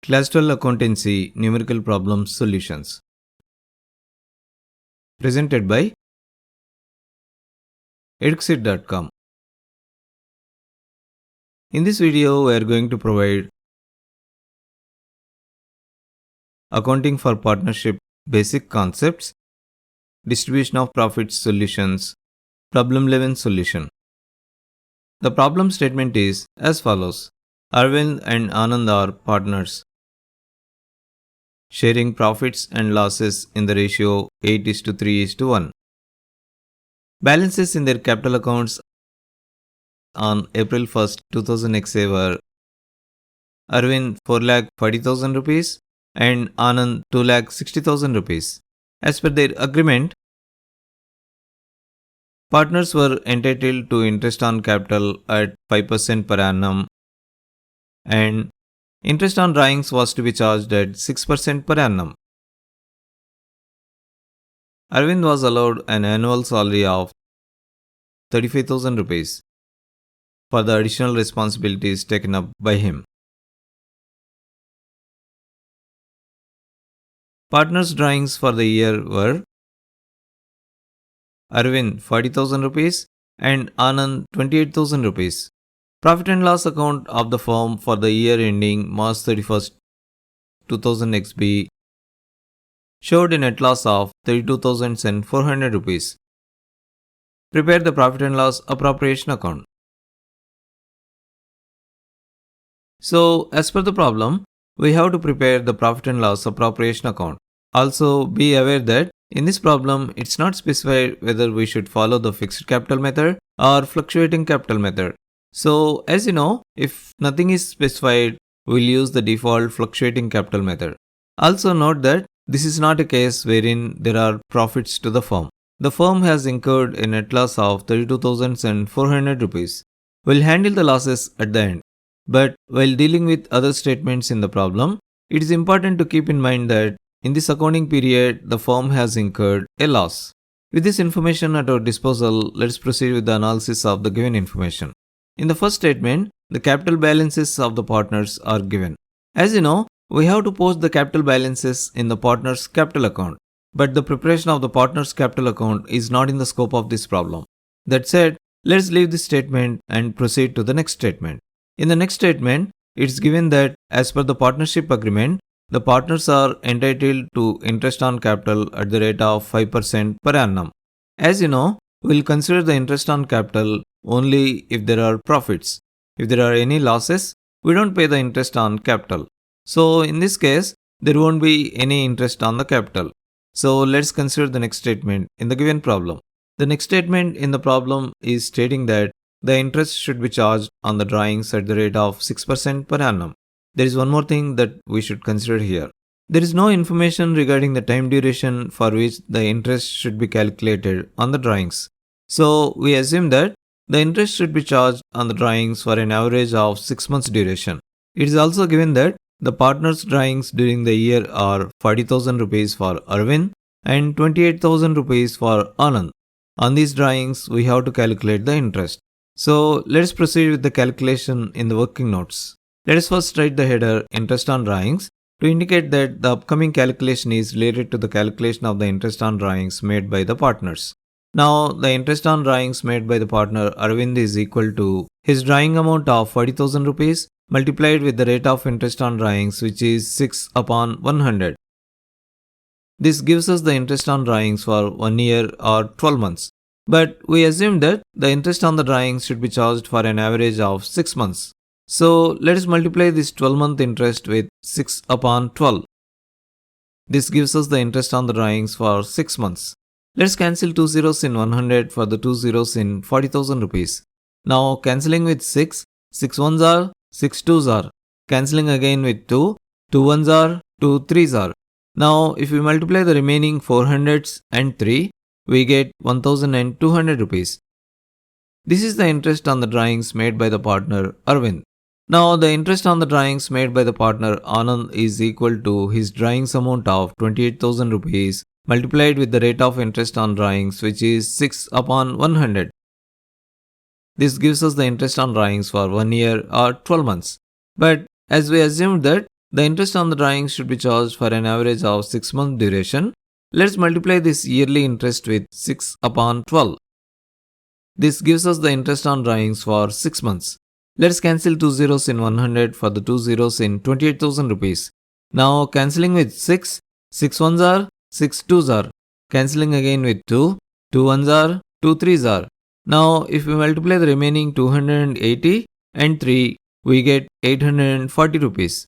Class 12 Accountancy Numerical Problems Solutions. Presented by NCERT.com. In this video, we are going to provide Accounting for Partnership Basic Concepts, Distribution of Profits Solutions, Problem 11 Solution. The problem statement is as follows. Arvind and Anand are partners, sharing profits and losses in the ratio 8:3:1. Balances in their capital accounts on April 1st, 2000 were Arvind 4,40,000 rupees and Anand 2,60,000 rupees. As per their agreement, partners were entitled to interest on capital at 5% per annum and interest on drawings was to be charged at 6% per annum. Arvind was allowed an annual salary of 35,000 rupees for the additional responsibilities taken up by him. Partners' drawings for the year were Arvind 40,000 rupees and Anand 28,000 rupees. Profit and loss account of the firm for the year ending March 31st, 2000 XB showed a net loss of 32,400 rupees. Prepare the profit and loss appropriation account. So, as per the problem, we have to prepare the profit and loss appropriation account. Also, be aware that in this problem, it's not specified whether we should follow the fixed capital method or fluctuating capital method. So, as you know, if nothing is specified, we'll use the default fluctuating capital method. Also note that this is not a case wherein there are profits to the firm. The firm has incurred a net loss of 32,400 rupees. We'll handle the losses at the end. But while dealing with other statements in the problem, it is important to keep in mind that in this accounting period, the firm has incurred a loss. With this information at our disposal, let's proceed with the analysis of the given information. In the first statement, the capital balances of the partners are given. As you know, we have to post the capital balances in the partner's capital account. But the preparation of the partner's capital account is not in the scope of this problem. That said, let's leave this statement and proceed to the next statement. In the next statement, it's given that as per the partnership agreement, the partners are entitled to interest on capital at the rate of 5% per annum. As you know, we'll consider the interest on capital only if there are profits. If there are any losses, we don't pay the interest on capital. So in this case, there won't be any interest on the capital. So let's consider the next statement in the given problem. The next statement in the problem is stating that the interest should be charged on the drawings at the rate of 6% per annum. There is one more thing that we should consider here. There is no information regarding the time duration for which the interest should be calculated on the drawings. So we assume that the interest should be charged on the drawings for an average of 6 months duration. It is also given that the partners' drawings during the year are 40,000 rupees for Arvind and 28,000 rupees for Anand. On these drawings, we have to calculate the interest. So let's proceed with the calculation in the working notes. Let us first write the header interest on drawings to indicate that the upcoming calculation is related to the calculation of the interest on drawings made by the partners. Now, the interest on drawings made by the partner Arvind is equal to his drawing amount of 40,000 rupees multiplied with the rate of interest on drawings, which is 6 upon 100. This gives us the interest on drawings for 1 year or 12 months. But we assume that the interest on the drawings should be charged for an average of 6 months. So let us multiply this 12-month interest with 6 upon 12. This gives us the interest on the drawings for 6 months. Let's cancel 2 zeros in 100 for the 2 zeros in 40,000 rupees. Now cancelling with 6, 6 ones are, 6 twos are. Cancelling again with 2, 2 ones are, 2 threes are. Now if we multiply the remaining 400s and 3, we get 1,200 rupees. This is the interest on the drawings made by the partner Arvind. Now the interest on the drawings made by the partner Anand is equal to his drawings amount of 28,000 rupees multiplied with the rate of interest on drawings, which is 6 upon 100. This gives us the interest on drawings for 1 year or 12 months. But as we assumed that The interest on the drawings should be charged for an average of 6 months duration. Let's multiply this yearly interest with 6 upon 12. This gives us the interest on drawings for 6 months. Let's cancel 2 zeros in 100 for the 2 zeros in 28,000 rupees. Now cancelling with 6, 6 ones are, 6 twos are. Cancelling again with 2, 2 ones are, 2 threes are. Now if we multiply the remaining 280 and 3, we get 840 rupees.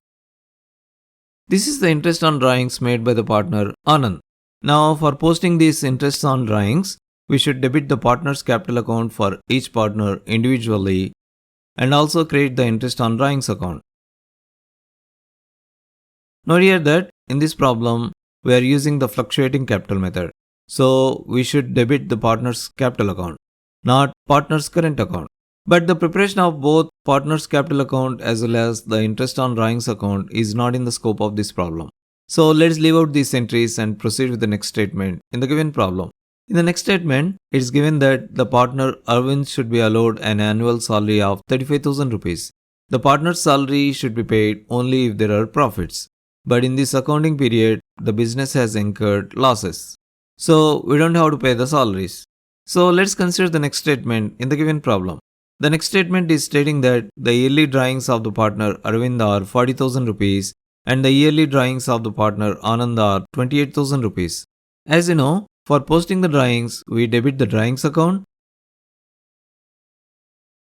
This is the interest on drawings made by the partner Anand. Now for posting these interests on drawings, we should debit the partner's capital account for each partner individually and also create the interest on drawings account. Note here that in this problem, we are using the fluctuating capital method. So we should debit the partner's capital account, not partner's current account. But the preparation of both partner's capital account as well as the interest on drawings account is not in the scope of this problem. So let's leave out these entries and proceed with the next statement in the given problem. In the next statement, it is given that the partner Arvind should be allowed an annual salary of 35,000 rupees. The partner's salary should be paid only if there are profits. But in this accounting period, the business has incurred losses. So we don't have to pay the salaries. So let's consider the next statement in the given problem. The next statement is stating that the yearly drawings of the partner Arvind are 40,000 rupees and the yearly drawings of the partner Anand are 28,000 rupees. As you know, for posting the drawings, we debit the drawings account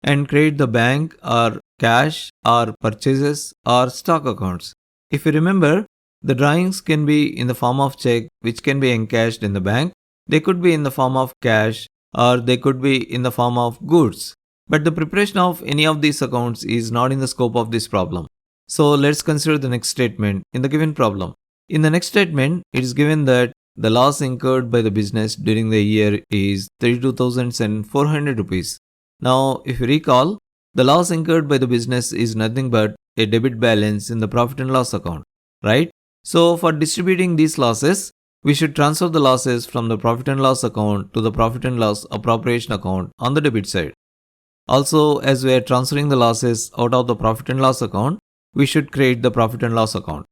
and create the bank or cash or purchases or stock accounts. If you remember, the drawings can be in the form of check which can be encashed in the bank. They could be in the form of cash or they could be in the form of goods. But the preparation of any of these accounts is not in the scope of this problem. So let's consider the next statement in the given problem. In the next statement, it is given that the loss incurred by the business during the year is 32,400 rupees. Now, if you recall, the loss incurred by the business is nothing but a debit balance in the profit and loss account, right? So, for distributing these losses, we should transfer the losses from the profit and loss account to the profit and loss appropriation account on the debit side. Also, as we are transferring the losses out of the profit and loss account, we should create the profit and loss account.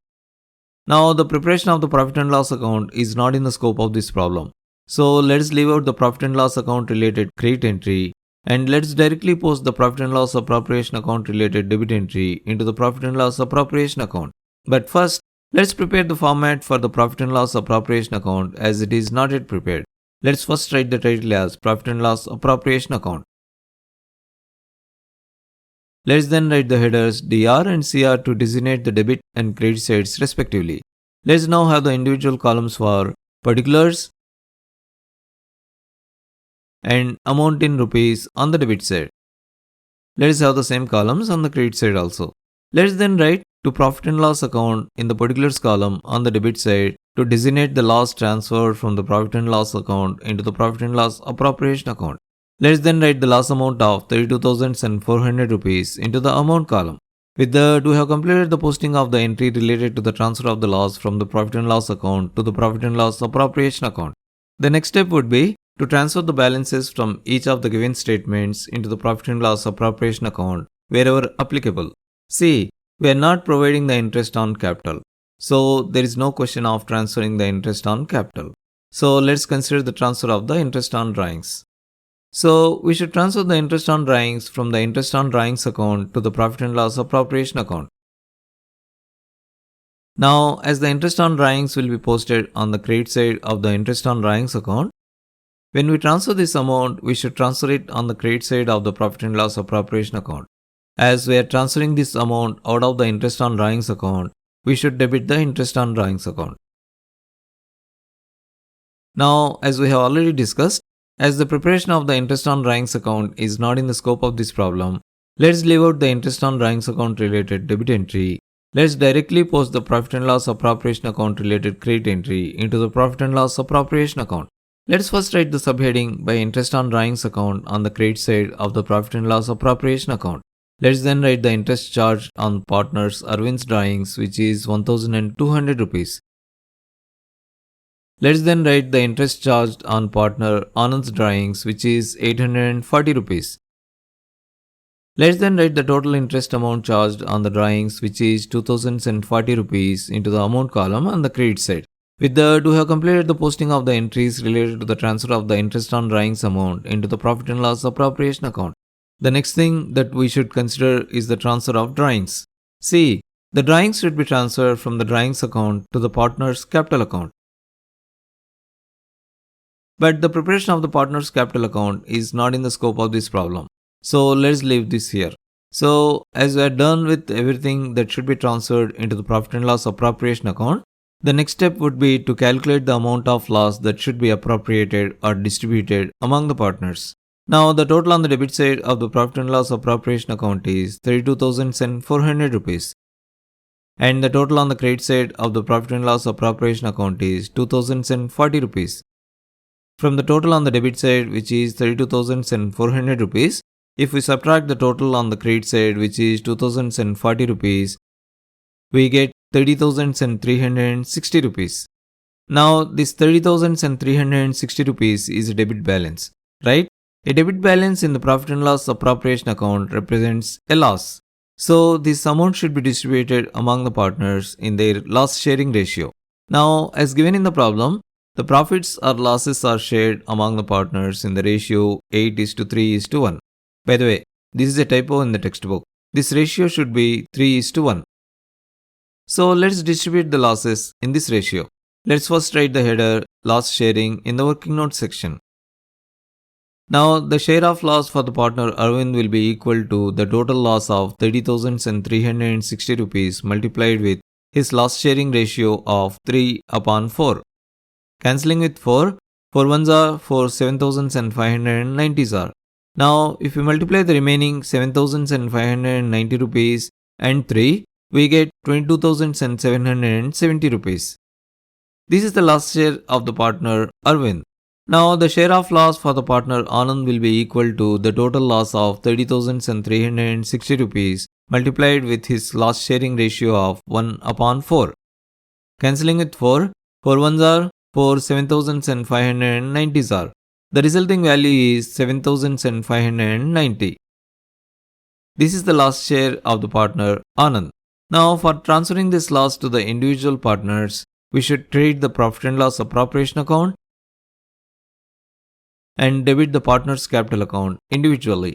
Now, the preparation of the profit and loss account is not in the scope of this problem. So, let's leave out the profit and loss account related credit entry and let's directly post the profit and loss appropriation account related debit entry into the profit and loss appropriation account. But first, let's prepare the format for the profit and loss appropriation account as it is not yet prepared. Let's first write the title as profit and loss appropriation account. Let's then write the headers DR and CR to designate the debit and credit sides respectively. Let's now have the individual columns for particulars and amount in rupees on the debit side. Let's have the same columns on the credit side also. Let's then write to profit and loss account in the particulars column on the debit side to designate the loss transferred from the profit and loss account into the profit and loss appropriation account. Let's then write the loss amount of 32,400 rupees into the amount column. With that, we have completed the posting of the entry related to the transfer of the loss from the profit and loss account to the profit and loss appropriation account. The next step would be to transfer the balances from each of the given statements into the profit and loss appropriation account wherever applicable. See, we are not providing the interest on capital. So, there is no question of transferring the interest on capital. So, let's consider the transfer of the interest on drawings. So, we should transfer the interest on drawings from the interest on drawings account to the profit and loss appropriation account. Now, as the interest on drawings will be posted on the credit side of the interest on drawings account, when we transfer this amount, we should transfer it on the credit side of the profit and loss appropriation account. As we are transferring this amount out of the interest on drawings account, we should debit the interest on drawings account. Now, as we have already discussed, as the preparation of the interest on drawings account is not in the scope of this problem, let's leave out the interest on drawings account related debit entry. Let's directly post the profit and loss appropriation account related credit entry into the profit and loss appropriation account. Let's first write the subheading by interest on drawings account on the credit side of the profit and loss appropriation account. Let's then write the interest charged on partners Arvind's drawings, which is 1,200 rupees. Let's then write the interest charged on partner Anand's drawings, which is 840 rupees. Let's then write the total interest amount charged on the drawings, which is 2040 rupees, into the amount column on the credit side. With that, we have completed the posting of the entries related to the transfer of the interest on drawings amount into the profit and loss appropriation account. The next thing that we should consider is the transfer of drawings. See, the drawings should be transferred from the drawings account to the partner's capital account. But the preparation of the partner's capital account is not in the scope of this problem. So let's leave this here. So as we are done with everything that should be transferred into the profit and loss appropriation account, the next step would be to calculate the amount of loss that should be appropriated or distributed among the partners. Now the total on the debit side of the profit and loss appropriation account is 32,400 rupees. And the total on the credit side of the profit and loss appropriation account is 2,040 rupees. From the total on the debit side, which is 32,400 rupees, if we subtract the total on the credit side, which is 2,040 rupees, we get 30,360 rupees. Now, this 30,360 rupees is a debit balance, right? A debit balance in the profit and loss appropriation account represents a loss. So, this amount should be distributed among the partners in their loss sharing ratio. Now, as given in the problem, the profits or losses are shared among the partners in the ratio 8:3:1. By the way, this is a typo in the textbook. This ratio should be 3:1. So let's distribute the losses in this ratio. Let's first write the header loss sharing in the working note section. Now the share of loss for the partner Arvind will be equal to the total loss of 30,360 rupees multiplied with his loss sharing ratio of 3/4. Cancelling with 4, 4 ones are 4 7,590s are. Now, if we multiply the remaining 7,590 rupees and 3, we get 22,770 rupees. This is the loss share of the partner Arvind. Now, the share of loss for the partner Anand will be equal to the total loss of 30,360 rupees multiplied with his loss sharing ratio of 1/4. Cancelling with 4, 4 ones are 4 7,590s are. The resulting value is 7,590. This is the loss share of the partner Anand. Now for transferring this loss to the individual partners, we should treat the profit and loss appropriation account and debit the partner's capital account individually.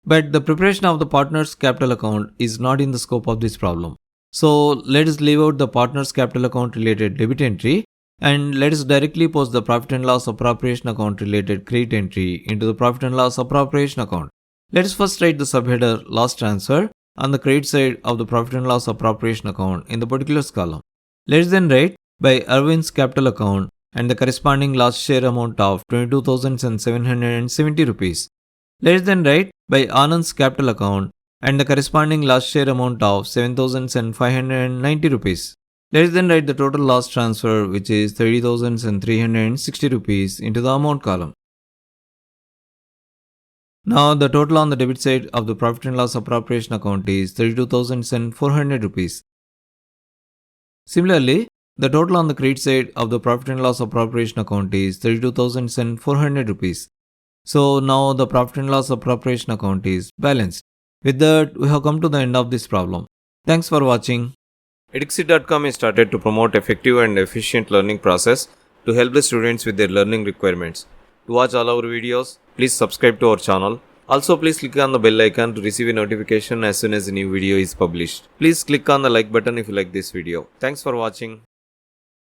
But the preparation of the partner's capital account is not in the scope of this problem. So let us leave out the partner's capital account related debit entry and let us directly post the profit and loss appropriation account related credit entry into the profit and loss appropriation account. Let us first write the subheader loss transfer on the credit side of the profit and loss appropriation account in the particulars column. Let us then write by Arvind's capital account and the corresponding loss share amount of 22,770 rupees. Let us then write by Anand's capital account and the corresponding loss share amount of 7,590 rupees. Let us then write the total loss transfer, which is 30,360 rupees, into the amount column. Now the total on the debit side of the profit and loss appropriation account is 32,400 rupees. Similarly, the total on the credit side of the profit and loss appropriation account is 32,400 rupees. So now the profit and loss appropriation account is balanced. With that, we have come to the end of this problem. Thanks for watching. Edixit.com is started to promote effective and efficient learning process to help the students with their learning requirements. To watch all our videos, please subscribe to our channel. Also, please click on the bell icon to receive a notification as soon as a new video is published. Please click on the like button if you like this video. Thanks for watching.